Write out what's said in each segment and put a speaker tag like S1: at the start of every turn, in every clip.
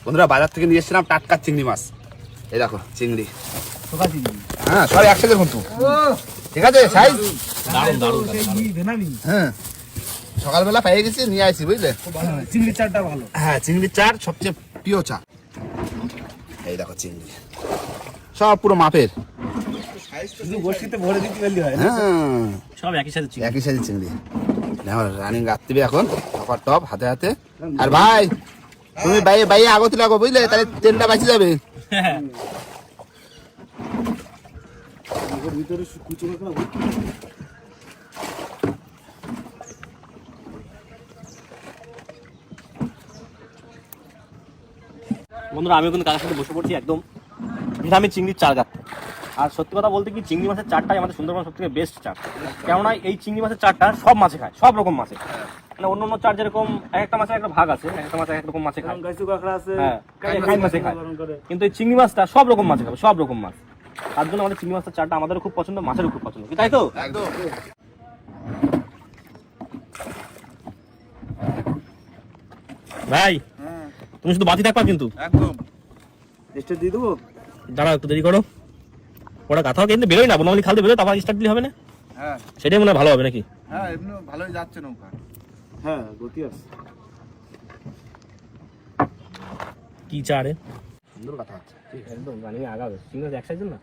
S1: বন্ধুরা বাজার থেকে নিয়ে এসেছিলাম টাটকা চিংড়ি মাছ। এই দেখো চিংড়ি, হ্যাঁ সব একসাথে কিন্তু ঠিক আছে সাইজ হ্যাঁ। সকালবেলা পেয়ে গেছি নিয়ে আসি বুঝলে।
S2: চিংড়ির চারটা ভালো,
S1: হ্যাঁ চিংড়ির চার সবচেয়ে প্রিয় চা। এই দেখো চিংড়ি সব পুরো মাপের,
S2: বসিতে ভরে দিতে পারলি হয়।
S1: হ্যাঁ
S2: সব একই সাথে চিংড়ি,
S1: একই সাইজ চিংড়ি। রানিং রাখতে এখন টপার টপ হাতে হাতে। আর ভাই তুমি বাইরে আগতে লাগো বুঝলে, তাহলে তেলটা বাঁচে যাবে।
S2: ভিতরে কুচি করে
S3: বন্ধুরা আমি কিন্তু কাকার সাথে বসে পড়ছি একদম ভিটামিন চিংড়ির চার গাছ। আর সত্যি কথা বলতে কি চিংড়ি মাছের চারটাই আমাদের সুন্দরবন সব থেকে বেস্ট চার। কেননা এই চিংড়ি মাছের চারটা সব মাছে খায়, সব রকম মাছে। মানে অন্য অন্য চার যেরকম এক একটা মাছের একটা ভাগ আছে, এক একটা মাছে এক রকম মাছে খায়, হ্যাঁ খাই মাছে খায়, কিন্তু এই চিংড়ি মাছটা সব রকম মাছে খাবে, সব রকম মাছ। তার জন্য আমাদের চিংড়ি মাছের চারটা আমাদেরও খুব পছন্দ, মাছেরও খুব পছন্দ, কি তাই তো?
S1: একদম।
S3: ভাই তুমি শুধু বাতি থাকবা কিন্তু
S1: একদম
S2: স্টার্ট দিয়ে দেবো।
S3: দাঁড়াও একটু দেরি করো, ওটা গাথা কিন্তু বেরোয় না, বনমালী খালতে বেরোয় তারপর স্টার্ট দিলে হবে না?
S1: হ্যাঁ
S3: সেটাই মনে হয় ভালো হবে নাকি?
S1: হ্যাঁ এমনি ভালোই যাচ্ছে নৌকা।
S2: হ্যাঁ গতি আছে।
S3: কি চারে
S1: সুন্দর কথা আছে।
S3: একদম রানিং আগাবে চিংড়ি মাছ এক সাইজের না।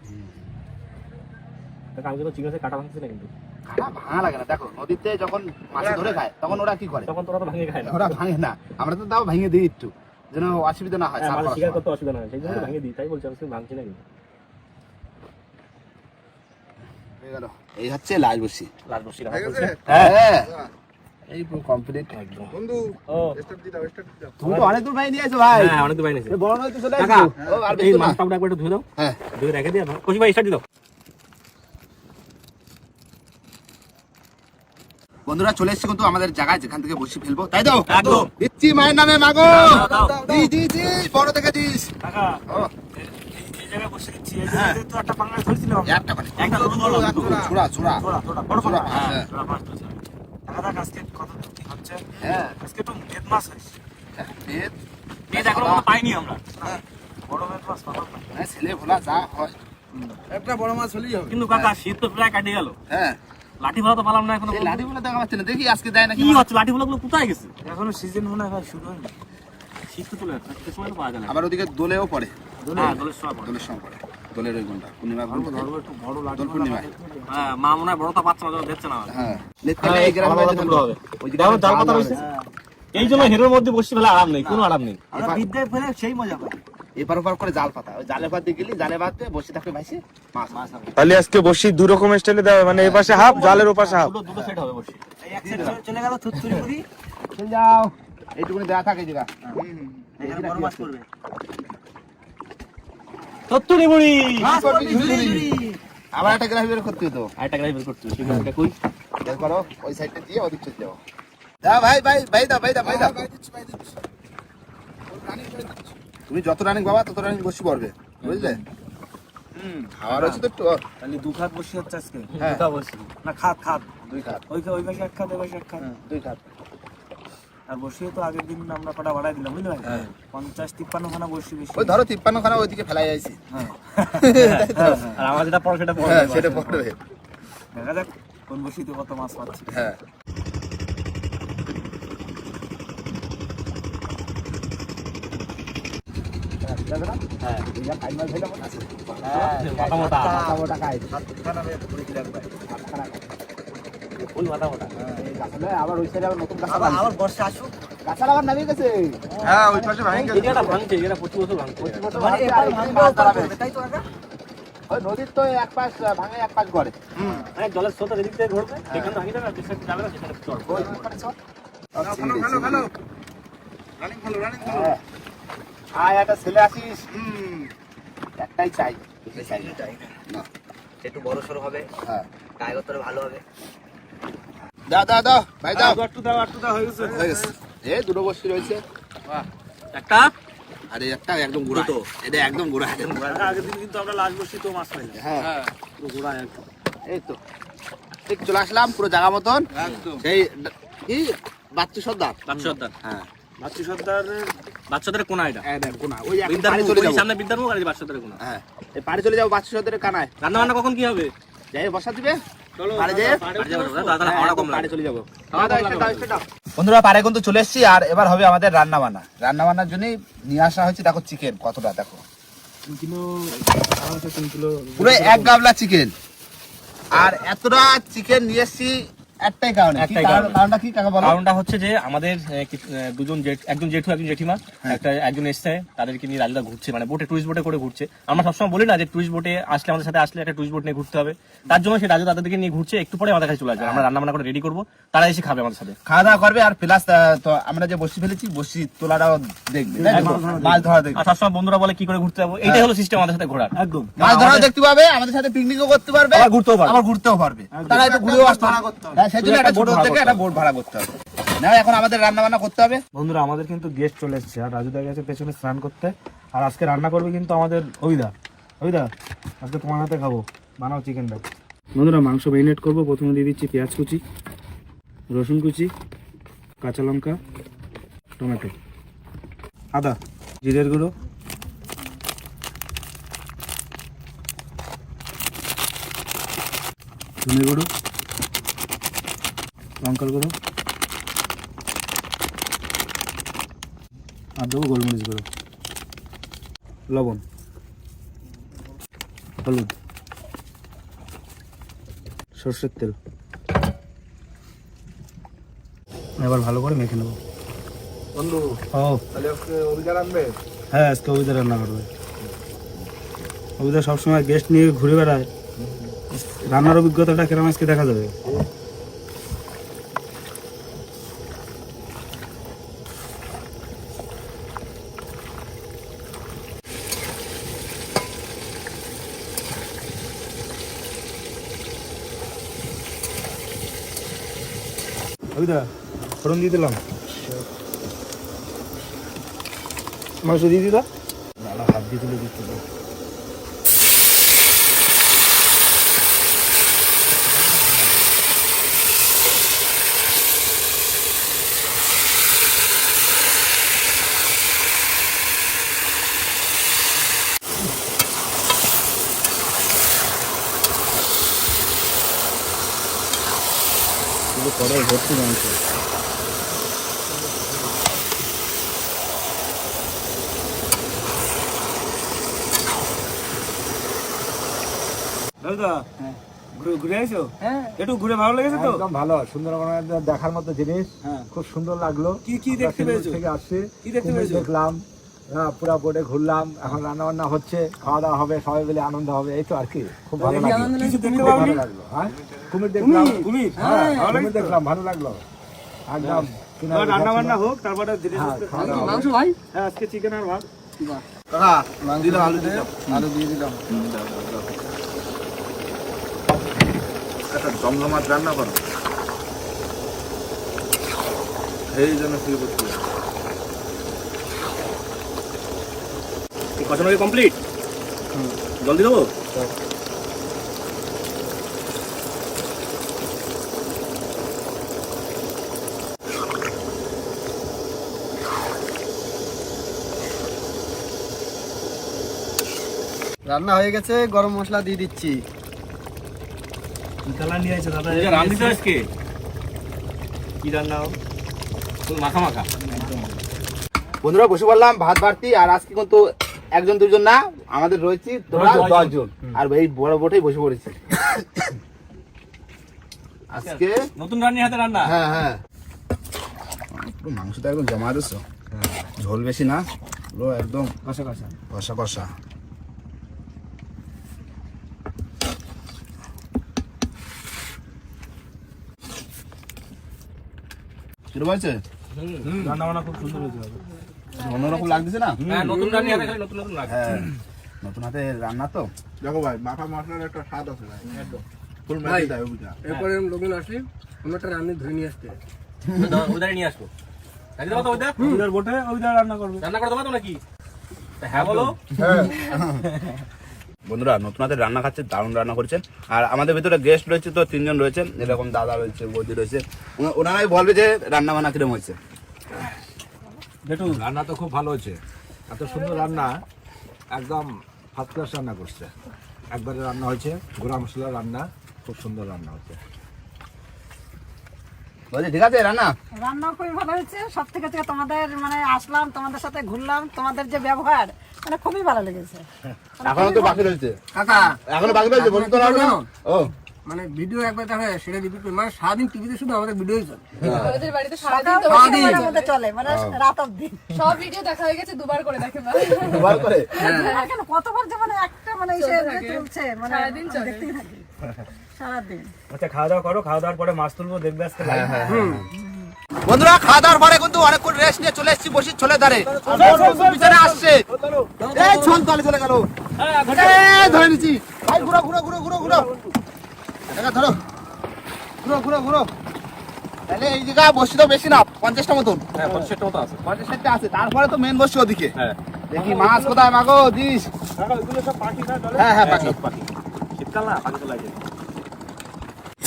S3: আমি কিন্তু চিংড়ি মাছের কাটা ভাঙছি না কিন্তু।
S1: কাটা ভাঙা লাগে না, দেখো নদীতে যখন মাছ ধরে খায় তখন ওরা কি করে,
S3: তখন তোরা তো ভাঙে খায় না,
S1: ওরা ভাঙে না, আমরা তো তাও ভেঙে দিই একটু যেন অসুবিধা না হয়।
S3: মাছ শিকার করতে অসুবিধা না হয়, সেই জন্য তো ভাঙে দিই, তাই বলছি আমি ভাঙছি না কিন্তু।
S1: হয়ে গেল, এই হচ্ছে লাল বসি।
S3: লাস্ট বসি
S1: হ্যাঁ এই পুরো কমপ্লিট একদম।
S2: বন্ধু
S3: ও
S2: স্টার্ট দিয়ে দাও, স্টার্ট দিয়ে দাও।
S1: তুমি তো অনেক দূর ভাই নিয়ে আসো ভাই।
S3: হ্যাঁ অনেক তো বাইরে
S1: এই বড় নদী চলে
S3: কাকা
S1: আসো। ও আর
S3: এই
S1: বেশি না।
S3: মাছটা একবার একটু ধুয়ে দাও,
S1: হ্যাঁ
S3: ধুয়ে রেখে দিয়ে খুশি ভাই স্টার্ট দিয়ে দাও।
S1: বন্ধুরা চলে এসেছি কিন্তু আমাদের জায়গায় যেখান থেকে বসি ফেলবো, তাই তো?
S3: একদম।
S1: দিচ্ছি মায়ের নামে মাগো।
S3: দাও,
S1: দি বড় থেকে দিস।
S2: কাকা
S1: ও
S2: এই জায়গায় বসে দিচ্ছি, এই জায়গায় তো একটা পাঙ্গাস ধরেছিলাম।
S1: একটা করে
S3: একটা দুটো বড়
S1: ছোড়া ছোড়া
S2: বড়
S1: ছোড়া।
S2: পাঙ্গাস।
S1: হ্যাঁ
S2: ওরা মাছ ধরেছে। কাকা আজকে কত কি হচ্ছে?
S1: হ্যাঁ
S2: আজকে তো মেদ মাছ হয়েছে।
S1: পেট
S3: এই দেখো পাইনি আমরা।
S2: বড় মেদ মাছ পাবো না।
S1: হ্যাঁ ছেলে ভোলা যা হয়
S2: একটা বড় মাছ হলেই হবে।
S3: কিন্তু কাকা শীত তো প্রায় কাটে গেল,
S1: হ্যাঁ।
S3: লাঠি ফেলা তো পালাম না এখনো।
S1: এই লাঠি গুলো দেখা পাচ্ছে না, দেখি আজকে দেয় নাকি।
S3: কি হচ্ছে লাঠি ফেলা গুলো কোথায় গেছে?
S2: এখনো সিজন মনে হয় শুরু হয়নি।
S3: শীত তো চলে যাচ্ছে, শীতের সময় তো পাওয়া যায় না।
S1: আবার ওদিকে দোলেও পড়ে,
S3: হ্যাঁ দোলের সময় পড়ে।
S1: দোলের সময় পড়ে, দোলের ওই ঘন্টা পূর্ণিমা ঘন্টা,
S2: ধরবো একটু বড় লাঠি
S1: দোল পূর্ণিমায়।
S3: হ্যাঁ মা মনে হয় বড়টা পাচ্ছে না, দেখছে না।
S1: হ্যাঁ লেটকালে এই গ্রামে
S3: ভালো
S1: যেতে
S3: হবে।
S1: ওই
S3: দেখো জাল পাতা রয়েছে, এই জন্য হেরোর মধ্যে বসে ফেলে আরাম নেই, কোনো আরাম নেই।
S2: আমরা বিদ্যায় ফেলে সেই মজা পাই।
S1: এপার ওপার করে জাল পাতা, ওই জালে পাতে গেলি জালে বাঁধতে বসে থাকবে ভাইসে মাছ মাছ হবে।
S4: তাহলে আজকে বসি দু রকম স্টাইলে দেওয়া, মানে এই পাশে হাফ জালের ও পাশে হাফ।
S3: দুটো সেট হবে বসে।
S2: এই এক সাইড চলে গেল থুতথুরি করি।
S1: চল যাও, এইটুকুনি দেয়া থাকে জায়গা।
S2: এখানে বড় মাছ করবে।
S3: সত্তরি বুড়ি
S1: মাছ করবি ঝুড়ি। আবার একটা গ্রাফ বের করতে হতো।
S3: আরেকটা গাড়ি বের করতে হবে, সেটা কই?
S1: বের করো, ওই সাইডটা দিয়ে ওদিক চলে যাও। দাও ভাই দাও। তুমি যত রানিং বাবা তত রানিং বসি পড়বে, বুঝলে? খাওয়ার হচ্ছে তো একটু
S2: তাহলে দু খাত বসে হচ্ছে আজকে।
S1: হ্যাঁ
S2: না খাত
S1: দুই খাত,
S2: ওই পাশে এক খাত, ওই পাশে এক খাত।
S1: দুই খাত।
S2: আর বসিয়ে তো আগের দিন আমরা কটা বাড়াই দিলাম, বুঝলে ভাই?
S1: হ্যাঁ।
S2: 50-53 খানা বসি বেশি।
S1: ওই ধরো 53 খানা ওইদিকে ফেলাই আইছি।
S2: হ্যাঁ।
S3: আর আমার যেটা পড়ে সেটা পড়ে।
S1: হ্যাঁ সেটা পড়বে।
S2: দেখা যাক কোন বসিতে কত মাছ পাচ্ছি।
S1: হ্যাঁ
S3: হ্যাঁ
S1: এই যা কাইমাল ফেলে মনে আছে।
S3: মোটা মোটা
S1: মোটা কাই।
S3: ফুল মোটা মোটা।
S1: এই গাছলে আবার ওই সাইডে আবার নতুন গাছ
S2: আবার বর্ষা আসুক।
S1: গাছাল আবার নামিয়ে গেছে।
S4: হ্যাঁ ওই পাশে ভাঙে গেছে।
S3: এটা ভাঙছে, এটা প্রতি বছর ভাঙছে।
S2: মানে এবার ভাঙবে, ওপার করবে, তাই তো কাকা?
S1: ওই নদীর তো এক পাশ ভাঙে এক পাশ করে।
S3: মানে জলের স্রোত এদিক থেকে ঘুরবে, সেখানে ভাঙি যাবে, আর যে সাইড যাবে না সেখানে চড়বে।
S1: ওই ওখানে চল।
S2: হ্যাঁ।
S1: আয় একটা ছেলে আসিস। একটাই চাই, বেশি চাই না।
S5: একটু বড় সড়ো হবে,
S1: হ্যাঁ
S5: কাগজটা ভালো হবে।
S1: দাও ভাই দাও।
S2: একটু দাও হয়ে গেছে।
S1: হয়ে গেছে। এই দুটো বসি রয়েছে।
S3: একটা
S1: আরে একটা একদম গুড়া তো, এটা একদম গুড়া একদম গুড়া।
S2: আগের দিন কিন্তু আমরা লাস্ট বসি তো মাছ পাই।
S1: হ্যাঁ
S2: পুরো গোড়া একদম।
S1: এই তো ঠিক চলে আসলাম পুরো জায়গা মতন। সেই কি বাচ্চু সর্দার।
S3: বাচ্চাদার
S1: হ্যাঁ
S3: বাচ্চাদের কোনা এটা
S1: ওই একটা পাড়ে চলে যাবো।
S3: সামনে বিদ্যার মুখ আর এই বাচ্চাদের কোনা।
S1: হ্যাঁ এই পাড়ে চলে যাবো বাচ্চা সদের কানায়।
S3: রান্না বান্না কখন কি হবে?
S1: যাই বসা দিবে
S3: চলো
S1: পাড়ে যেয়ে
S3: তাহলে হাওড়া কম
S1: পাড়ে
S3: লাগে।
S1: চলে যাবো। বন্ধুরা পাড়ে কিন্তু চলে এসেছি আর এবার হবে আমাদের রান্না বান্নার জন্য নিয়ে আসা হয়েছে। দেখো চিকেন কতটা, দেখো পুরো 1 গাবলা চিকেন। আর এতটা চিকেন নিয়ে এসেছি একটাই কারণে।
S3: একটাই কারণে।
S1: কারণটা কি কাকা বলো?
S3: কারণটা হচ্ছে যে আমাদের দুজন একজন জেঠু একজন জেঠিমা একজন এসছে, তাদেরকে নিয়ে রাজুদা ঘুরছে, মানে বোটে টুরিস্ট বোটে করে ঘুরছে। আমরা সবসময় বলি না যে টুরিস্ট বোটে আসলে আমাদের সাথে আসলে একটা টুরিস্ট বোট নিয়ে ঘুরতে হবে। তার জন্য সে রাজু তাদেরকে নিয়ে ঘুরছে, একটু পরে আমাদের কাছে চলে আসবে। আমরা রান্না বান্না করে রেডি করবো, তারা এসে খাবে আমাদের সাথে,
S1: খাওয়া দাওয়া করবে। আর প্লাস তো আমরা যে বসি ফেলেছি বসি তোলাটাও দেখবে, মাছ ধরা দেখবে।
S3: আর সবসময় বন্ধুরা বলে কি করে ঘুরতে যাবো, এইটাই হলো সিস্টেম আমাদের সাথে ঘোরার।
S2: একদম
S1: মাছ ধরাও দেখতে পাবে, আমাদের সাথে পিকনিকও করতে পারবে, আবার ঘুরতেও পারবে। তারা একটু ঘুরেও আসতে পারবে। হ্যাঁ সেই জন্য একটা ছোট থেকে একটা বোট ভাড়া করতে হবে। না এখন আমাদের রান্না বান্না করতে হবে।
S4: বন্ধুরা আমাদের কিন্তু গেস্ট চলে এসেছে আর রাজুদা গেছে পেছনে স্নান করতে। আর আজকে রান্না করবে কিন্তু আমাদের অভিদা। আজকে তোমার হাতে খাবো, বানাও চিকেনটা। বন্ধুরা মাংস ম্যারিনেট করবো। প্রথমে দিয়ে দিচ্ছি পেঁয়াজ কুচি, রসুন কুচি, কাঁচা লঙ্কা, টমেটো, আদা, জিরের গুঁড়ো, ধনে গুঁড়ো, লঙ্কার গুঁড়ো, আর দেবো গোলমরিচ গুঁড়ো, লবণ, হলুদ, সর্ষের তেল। এবার ভালো করে মেখে নেবো।
S1: বন্ধু
S4: ও
S1: তাহলে আজকে অভিজ্ঞতা আনবে?
S4: হ্যাঁ আজকে অভিদা রান্না করবে। অভিদা সবসময় গেস্ট নিয়ে ঘুরে বেড়ায়, রান্নার অভিজ্ঞতাটা কেরম আজকে দেখা যাবে। অভিদা ফোড়ন দিয়ে দিলাম, মাংস দিয়ে দিলা, হাত দিয়ে তুলে দিচ্ছি। কড়াই ভর্তি মাংস।
S2: দাদা ঘুরে আইছো? একটু ঘুরে ভালো লেগেছে তো?
S6: একদম ভালো, সুন্দরবনের দেখার মতো জিনিস, খুব সুন্দর লাগলো।
S2: কি দেখতে পেয়েছো?
S6: থেকে আসছে,
S2: কি দেখতে
S6: কুমির
S2: পেয়েছো?
S6: দেখলাম, পুরা বোটে ঘুরলাম, এখন রান্না বান্না হচ্ছে, খাওয়া দাওয়া হবে, সবাই মিলে আনন্দ হবে, এই তো আর কি। খুব ভালো লাগলো,
S2: কিছু দেখতে
S6: খুব
S2: পাওনি?
S6: ভালো লাগলো। হ্যাঁ কুমির দেখলাম,
S2: কুমির
S6: হ্যাঁ
S2: ভালো
S6: কুমির
S2: লাগছে তো?
S6: দেখলাম, ভালো লাগলো একদম। কিনারে
S2: রান্না বান্না
S6: যাচ্ছিল।
S2: হোক, তারপরে ধীরে
S6: হ্যাঁ,
S2: সুস্থে
S6: খাওয়া দাওয়া হবে।
S2: মাংস ভাই। হ্যাঁ আজকে চিকেন আর ভাত।
S1: কাকা দিলাম, আলু দিলাম, আলু দিয়ে দিলাম। একটা জমজমাট রান্না করো, এই জন্য শুরু করতে হবে।
S3: কষানো কমপ্লিট, জল দিয়ে দেবো।
S7: রান্না হয়ে গেছে, গরম মশলা দিয়ে দিচ্ছি।
S4: কালার নিয়ে আছে দাদা।
S3: রান্না আজকে কি রান্না মাখা মাখা।
S1: বন্ধুরা বসে পড়লাম ভাত বাড়তি। আর আজকে কিন্তু একজন দুজন না, আমাদের রয়েছে তোমরা 10 জন। আর এই বড় বোটেই বসে পড়েছি আজকে।
S3: নতুন রান্নার হাতে রান্না।
S1: হ্যাঁ হ্যাঁ পুরো মাংসটা একদম জমা দিচ্ছ, ঝোল বেশি না, পুরো একদম
S4: কষা কষা।
S1: কষা কষা। কিরকম হয়েছে?
S4: রান্না বান্না খুব সুন্দর হয়েছে।
S1: অন্যরকম লাগতেছে না?
S3: হ্যাঁ নতুন রান্নার হাতে খালি নতুন নতুন লাগে।
S1: হ্যাঁ নতুন হাতে রান্না তো।
S6: দেখো ভাই, মাখা মশলার একটা স্বাদ আছে ভাই, একদম ফুল
S7: ভাই,
S6: মেরে দেয় ওইটা।
S7: এরপরে লোকজন আসলে অন্য একটা রান্না ধরে নিয়ে আসতে।
S3: ওইদারে নিয়ে আসবো। রাখি দেবো তো ওইদার?
S4: অভিদার বোটে অভিদা রান্না করবে।
S3: রান্না করে দেবো তো নাকি? হ্যাঁ বলো।
S1: বন্ধুরা নতুন হাতে রান্না খাচ্ছে, দারুণ রান্না করছেন। আর আমাদের ভিতরে গেস্ট রয়েছে তো 3 জন রয়েছেন, এরকম দাদা রয়েছে, বৌদি রয়েছে। ওনারাই বলবে যে রান্না বান্না কিরকম হয়েছে।
S6: রান্না তো খুব ভালো হয়েছে, এত সুন্দর রান্না, একদম ফার্স্ট ক্লাস রান্না করছে। একবারে রান্না হয়েছে, গুঁড়া মশলা রান্না, খুব সুন্দর রান্না হচ্ছে।
S1: বলছি ঠিক আছে রান্না?
S8: রান্না খুবই ভালো হয়েছে। সব থেকে তোমাদের মানে আসলাম, তোমাদের সাথে ঘুরলাম, তোমাদের যে ব্যবহার মানে খুবই ভালো লেগেছে।
S1: এখনো তো বাকি রয়েছে
S7: কাকা
S1: এখনো বাকি রয়েছে বলতে তো পারবো না। ও
S7: মানে ভিডিও একবার দেখা যায় সেটা রিপিট করে, মানে সারাদিন টিভিতে শুধু আমাদের ভিডিওই চলে।
S9: ওদের বাড়িতে
S8: সকাল
S9: সারাদিন তো
S8: থেকে মানে আমাদের চলে মানে রাত অবধি।
S9: সব ভিডিও দেখা হয়ে গেছে, দুবার করে দেখে না।
S1: দুবার করে
S8: কেন কতবার যে মানে একটা মানে এসে চলছে মানে
S9: সারাদিন চলে।
S8: দেখতেই থাকি সারাদিন।
S4: আচ্ছা খাওয়া দাওয়া করো, খাওয়া দাওয়ার পরে মাছ তুলবো, দেখবে আজকে live।
S1: বন্ধুরা খাওয়া দাওয়ার পরে কিন্তু অনেকক্ষণ রেস্ট নিয়ে চলে এসেছি বসির ছোলে ধারে। পিছনে আসছে এই ছন তলে চলে গেল, ধরে নিচ্ছি। ভাই ঘুরো ঘুরো ঘুরো ঘুরো ঘুরো, দেখা ধরো, ঘুরো ঘুরো ঘুরো। তাহলে এই জায়গায় বসি তো বেশি না, 50টা মতন।
S3: হ্যাঁ 50টা মতো আছে।
S1: 50টা আছে, তারপরে তো মেন বসছি ওদিকে।
S3: হ্যাঁ
S1: দেখি মাছ কোথায় মাগো দিস। হ্যাঁ হ্যাঁ পাখি
S3: পাখি শীতকাল না, পাখি তো লাগে।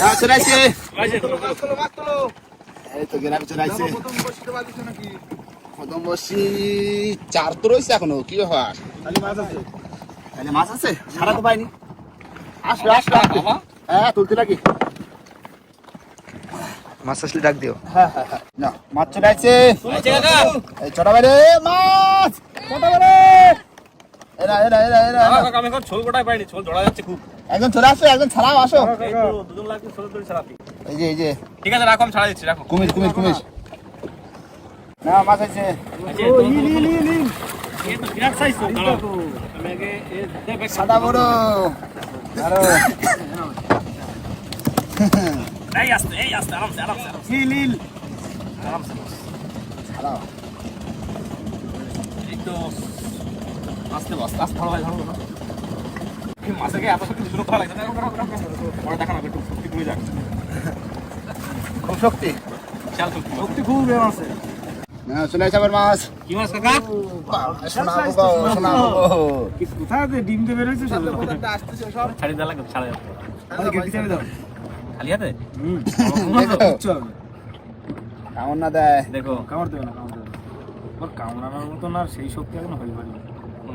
S1: হ্যাঁ চলে আসছে, এই তো গেরামে চলে আসছে। প্রথম বসি 4 তো রয়েছে এখনো, কি ব্যাপার? তাহলে মাছ আছে, সারা তো পাইনি। আসবে আসবে আসবে। হ্যাঁ তুলতে লাগি।
S5: মাছ আসলে ডাক দিও।
S1: না মাছ চলে আসছে। এই ছোট বাইরে মাছ, ছোট বাইরে। এরা এরা এরা এরা
S3: আমি এখন ছোল গোটায় পাইনি, ছোল ধরা যাচ্ছে খুব।
S1: একজন চলে আসো, একজন ছাড়াও আসো।
S3: এই তো দুজন লাগছে ছোল ধরে ছাড়াতে।
S1: এই যে
S3: ঠিক আছে রাখো, আমি ছাড়া দিচ্ছি, রাখো।
S1: কুমির কুমির কুমির। না মাছ আছে।
S3: এই তো বিরাট সাইজ তো, দাঁড়াও। আমি আগে দেখ
S1: সাদা বড়। আরো
S3: এই আস্তে আরামসে আরামসে আরামসে।
S1: নীল
S3: আরামসে বস।
S1: ছাড়াও।
S3: এই তো আস্তে বস, আস্তে ধরো ভাই, ধরো ধরো। এই মাছকে এত শক্তি শুরু করা লাগছে না, পরে দেখা না একটু শক্তি কমে যাক।
S1: খুব শক্তি।
S3: খেয়াল শক্তি।
S4: শক্তি খুব আছে।
S1: না চলে আসে আবার মাছ।
S3: কি মাছ কাকা?
S1: শোনাবো গো, শোনাবো গো।
S4: কি কোথায় ডিম দিয়ে বেরোইছে সব?
S3: ছাড়ি দেওয়া লাগবে, ছাড়া যাবে।
S4: আরে গেটি চাবি দাও।
S3: খালি হাতে?
S1: দেখো কেমন না দেয়।
S3: দেখো
S4: কামড় দেবে না, কামড় দেবে না। ওর কামড়ানোর মতন আর সেই শক্তি এখন হয়ে পারে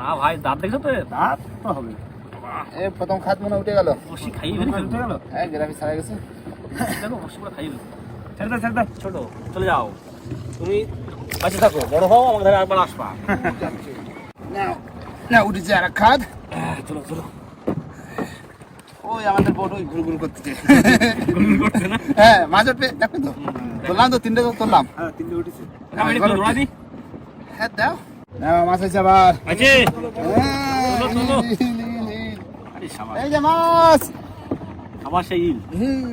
S3: না ভাই, দাঁত দেখছো তো?
S4: দাঁত তো হবে।
S1: এই প্রথম খাত মনে উঠে গেল।
S3: বসি খাইয়ে ফেলি।
S4: উঠে গেল।
S1: হ্যাঁ গ্রাফি ছাড়া গেছে।
S3: দেখো বসি পুরো খাইয়ে ফেলি।
S4: ছেড়ে দাও, ছেড়ে দাও।
S3: ছোট চলে যাও, তুমি বাঁচে থাকো, বড় হও, আমাদের ধারে একবার আসবা।
S1: না না উঠেছে আর এক খাত।
S3: চলো চলো।
S1: ওই আমাদের বোট ওই ঘুর ঘুর করতেছে।
S3: গুনগুন করছে না?
S1: হ্যাঁ মাছ উঠবে, দেখো তো তুললাম তো, 3টে তো তুললাম।
S4: হ্যাঁ তিনটে উঠেছে।
S3: আমি একটু দৌড়া দিই।
S1: হ্যাঁ দাও না মাছ আছে আবার।
S3: আছে।
S1: হ্যাঁ,
S3: তোলো, তোলো।
S1: নীল, নীল, নীল।
S3: আরে শাবাশ।
S1: এই যে মাছ।
S3: আবার সেই ইল।
S1: হুম।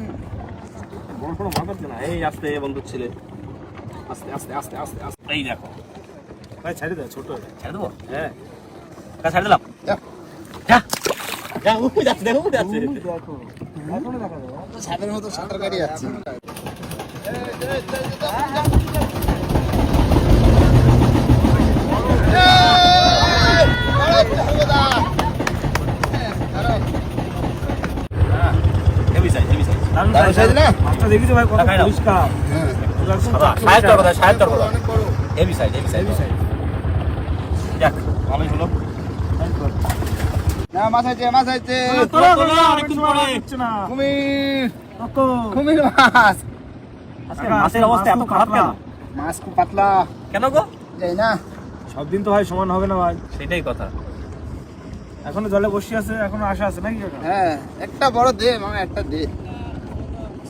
S3: বড় বড় মাছ আছে না? এই আস্তে বন্ধু ছেলে। আস্তে আস্তে আস্তে আস্তে আস্তে। এই দেখো।
S4: ভাই ছেড়ে দাও, ছোট।
S3: ছেড়ে দেবো?
S4: হ্যাঁ।
S3: কা ছেড়ে দিলাম।
S1: যাও।
S3: যা। যা, উপরে যাচ্ছে, দেখো উপরে যাচ্ছে।
S4: দেখো। এখনো দেখা যাবে।
S1: সাপের মতো সাঁতার কাটিয়ে যাচ্ছে।
S3: Heavy size, heavy size.
S4: দারুণ
S1: দারুণ
S4: size
S1: size না?
S4: মাছটা দেখেছো ভাই কত
S3: দেখাই দাও।
S4: পরিষ্কার।
S3: সাদা, সাহেব তর কথা, সাহেব তর কথা। Heavy size, heavy size. যাক, ভালোই হলো।
S1: না মাছ আছে, মাছ আছে।
S3: তোলো, তোলো, আরেকটু পরে।
S4: হচ্ছে না।
S1: কুমির,
S4: কাকু।
S1: কুমির মাছ।
S3: আজকে মাছের অবস্থা এত খারাপ কেন?
S1: মাছ খুব পাতলা।
S3: কেন গো?
S1: যাই না।
S4: সব দিন তো ভাই সমান হবে না ভাই।
S3: সেটাই কথা।
S4: এখনো জলে বসে আছে, এখনো আশা আছে নাকি কাকা?
S1: হ্যাঁ একটা বড় দে মামা, একটা দে।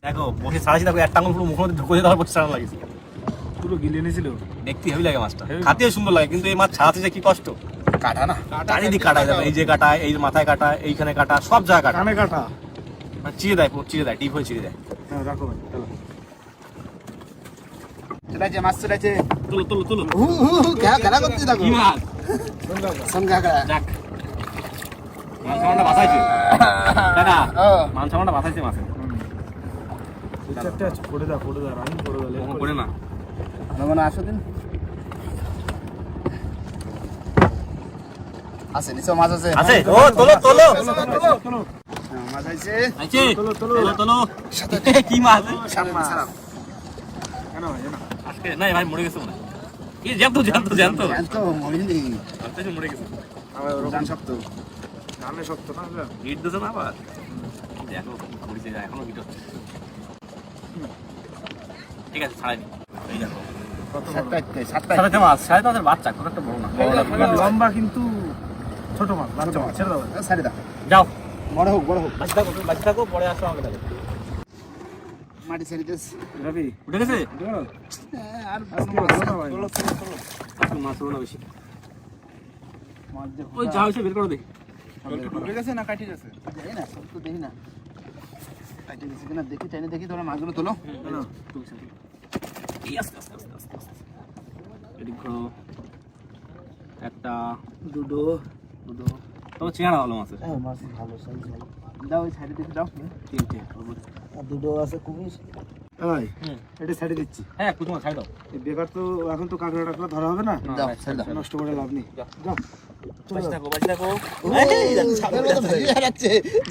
S3: দেখো বসে ছাড়াছি, দেখো একটা আঙুল পুরো মুখের মধ্যে ঢুকে যেতে বসে ছাড়ানো লাগছে।
S4: পুরো গিলে নিয়েছিল।
S3: দেখতে হেভি লাগে মাছটা, খাতেও সুন্দর লাগে, কিন্তু এই মাছ ছাড়াতে যে কি কষ্ট।
S1: কাটা না,
S3: চারিদিক কাটায়, দেখো এই যে কাটায়, এই যে মাথায় কাটায়, এইখানে কাটা, সব জায়গায় কাটা।
S4: কানে কাটা।
S3: মানে চিড়ে দেয়, পুরো চিড়ে দেয়, ডিপ হয়ে চিড়ে দেয়।
S4: হ্যাঁ রাখো ভাই, চলো।
S1: চলে আছে মাছ, চলে আছে।
S3: তুলো তুলো তুলো।
S1: খেলা করতে থাকো।
S3: কি মাছ?
S1: সঙ্গা খেলা।
S3: যাক, মাছ সামানটা বাঁচাইছে দাদা,
S1: ও
S3: মাছ সামানটা বাঁচাইছে মাছে।
S4: দু চারটে আছে, করে দাও, করে দাও, রানিং করে দাও।
S3: ওরকম করে না।
S1: মানে আসো দিন। আছে নিচে মাছ আছে।
S3: আছে, ও তোলো তোলো।
S1: হ্যাঁ, মাছ আছে।
S3: আছে, তোলো তোলো তোলো। কি মাছ?
S1: সামনে ছাড়াও।
S4: কেন ভাই, জানো?
S3: আজকে নাই ভাই, মরে গেছে মনে হয়। কি জ্যান্ত জ্যান্ত জ্যান্ত
S1: জ্যান্ত মরিনি
S3: মরে গেছে
S1: জান শক্ত
S4: রান্না শক্ত না বুঝলা?
S3: হিট দিছে না আবার দেখো পড়েছে এখনো হিট হচ্ছে ঠিক আছে ছাড়াই নি এই দেখো
S1: সাতটা
S3: সাথে মাছ সাথে মাছের বাচ্চা খুব একটা বড় না
S4: লম্বা কিন্তু ছোট মাছ বাচ্চা মাছ ছেড়ে দাও
S1: সারি দাও
S3: যাও
S1: বড় হোক বড় হোক
S3: বাচ্চা থাকো পরে আসো আমাকে দেখো
S1: মাটি ছেড়ে দিস
S4: রবি
S3: উঠে গেছে
S1: আর
S4: আজকে ভালো না ভাই
S3: মাছ হলো না বেশি ওই যা হয়েছে বের করে দে
S1: ঢুকে গেছে না কাটি গেছে জানি না সব তো দেখি না কাটি গেছে কিনা দেখি চাইলে দেখি তোমরা মাছগুলো তোলো
S3: এই আস্তে আস্তে আস্তে আস্তে আস্তে এদিক ঘোরো একটা
S4: দুটো
S3: দুটো তবে চেহারা ভালো মাছের
S4: মাছ ভালো সাইজ ভালো
S1: দাও ওই সাইডে দেখি দাও
S3: তিনটে
S4: আর দুটো আছে খুবই ভাই এটা ছেড়ে দিচ্ছি
S3: হ্যাঁ কুচু মাছ ছাড় দাও
S4: এই বেকার তো এখন তো কাঁকড়া টাকড়া ধরা হবে না
S1: দাও ছেড়ে দাও
S4: নষ্ট করে লাভ নেই যাও
S3: বাঁচি থাকো বাঁচি থাকো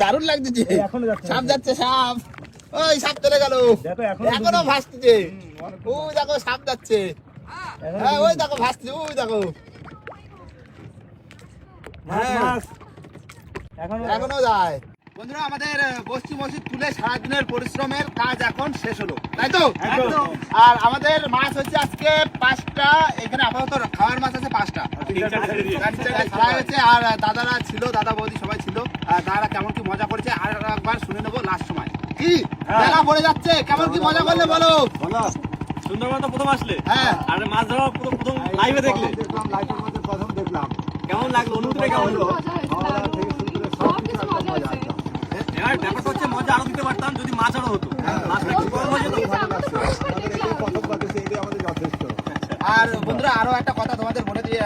S1: দারুণ লাগছে
S4: এখনো যাচ্ছে
S1: সাপ যাচ্ছে সাপ ওই সাপ চলে গেল
S4: দেখো
S1: এখনো ভাসতেছে ওই দেখো সাপ যাচ্ছে হ্যাঁ ওই দেখো ভাসছে ওই দেখো
S4: মাছ
S1: এখনো যায় বন্ধুরা আমাদের বস্তি মসজিদ তুলে সারাদিনের পরিশ্রমের কাজ এখন শেষ হলো তাই তো
S4: একদম।
S1: আর আমাদের মাছ হচ্ছে আজকে 5টা এখানে আপাতত খাওয়ার মাছ আছে 5টা ছাড়া হয়েছে আর দাদারা ছিল দাদা বৌদি সবাই ছিল আর দাদারা কেমন কি মজা করেছে আর একবার শুনে নেবো লাস্ট সময় কি বেলা পড়ে যাচ্ছে কেমন কি মজা করলে বলো
S3: সুন্দরবন তো প্রথম আসলে
S1: হ্যাঁ
S3: আর মাছ ধরা পুরো প্রথম লাইভে দেখলে
S6: দেখলাম লাইটের মধ্যে প্রথম দেখলাম
S3: কেমন লাগলো অনুভূতিটা কেমন হলো
S9: মজা হয়েছে সব কিছু মজা হয়েছে
S3: এবার ব্যাপারটা হচ্ছে মজা আরো দিতে পারতাম যদি মাছ আরো হতো মাছটা একটু কম হয়ে যেত
S6: প্রথম পাঠিয়েছে এটাই আমাদের যথেষ্ট।
S1: আর বন্ধুরা আরো একটা কথা তোমাদের বলে দিই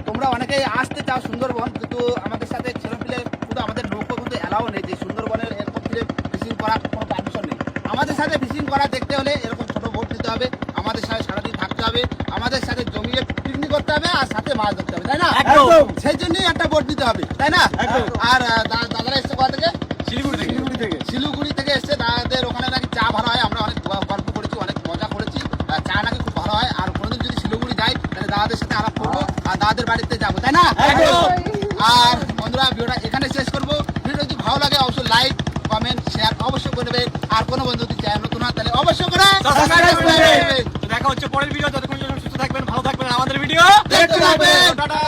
S1: তোমরা অনেকেই আসতে চাও সুন্দরবন কিন্তু আমাদের সাথে ছেলেপিলে পুরো আমাদের নৌকো কিন্তু এলাও নেই যে সুন্দরবনের এরকম ফিশিং করার কোনো পারমিশন নেই আমাদের সাথে ফিশিং করা দেখতে হলে এরকম ছোট বোট নিতে হবে আমাদের সাথে সারাদিন থাকতে হবে আমাদের সাথে জমিয়ে পিকনিক করতে হবে আর সাথে মাছ ধরতে হবে তাই না
S3: একদম।
S1: সেই জন্যই একটা বোট নিতে হবে তাই না আর দাদারা এসছে কোথা থেকে শিলিগুড়ি থেকে এসছে দাদাদের ওখানে নাকি চা ভালো হয় আমরা অনেক গল্প করেছি অনেক মজা করেছি চা নাকি খুব ভালো হয় আর কোনোদিন যদি শিলিগুড়ি যাই তাহলে দাদাদের সাথে আলাপ করবো আর দাদাদের বাড়িতে যাবো তাই না আর বন্ধুরা ভিডিওটা এখানে শেষ করবো ভিডিও যদি ভালো লাগে অবশ্যই লাইক কমেন্ট শেয়ার অবশ্যই করে দেবে আর কোনো বন্ধু যদি চ্যানেল নতুন হয় তাহলে অবশ্যই করে সাবস্ক্রাইব করবে
S3: দেখা হচ্ছে পরের ভিডিও যতক্ষণ সুস্থ থাকবেন ভালো থাকবেন আমাদের ভিডিও
S1: দেখতে থাকবেন টাটা